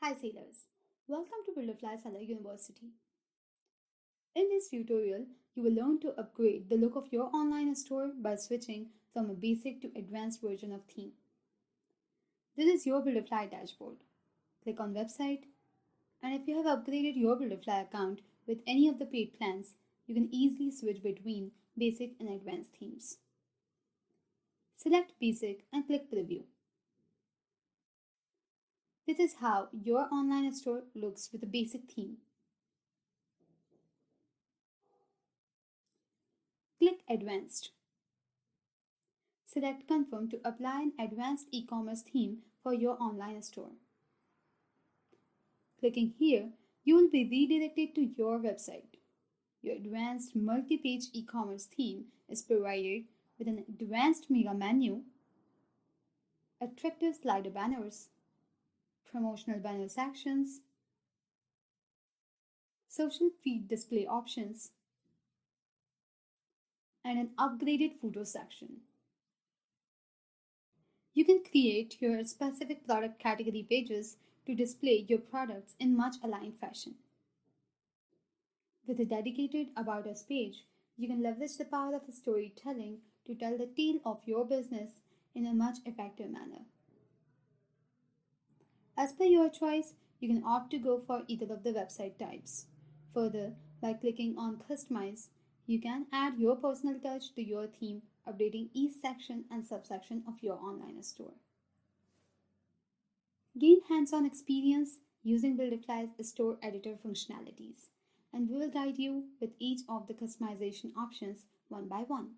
Hi sailors, welcome to Builderfly Seller University. In this tutorial, you will learn to upgrade the look of your online store by switching from a basic to advanced version of theme. This is your Builderfly dashboard. Click on website, and if you have upgraded your Builderfly account with any of the paid plans, you can easily switch between basic and advanced themes. Select basic and click preview. This is how your online store looks with a basic theme. Click Advanced. Select Confirm to apply an advanced e-commerce theme for your online store. Clicking here, you will be redirected to your website. Your advanced multi-page e-commerce theme is provided with an advanced mega menu, attractive slider banners, promotional banner sections, social feed display options, and an upgraded photo section. You can create your specific product category pages to display your products in much aligned fashion. With a dedicated About Us page, you can leverage the power of storytelling to tell the tale of your business in a much effective manner. As per your choice, you can opt to go for either of the website types. Further, by clicking on Customize, you can add your personal touch to your theme, updating each section and subsection of your online store. Gain hands-on experience using Builderfly's store editor functionalities, and we will guide you with each of the customization options one by one.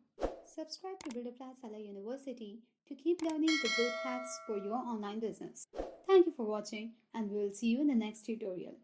Subscribe to Builderfly Seller University to keep learning the growth hacks for your online business. Thank you for watching, and we will see you in the next tutorial.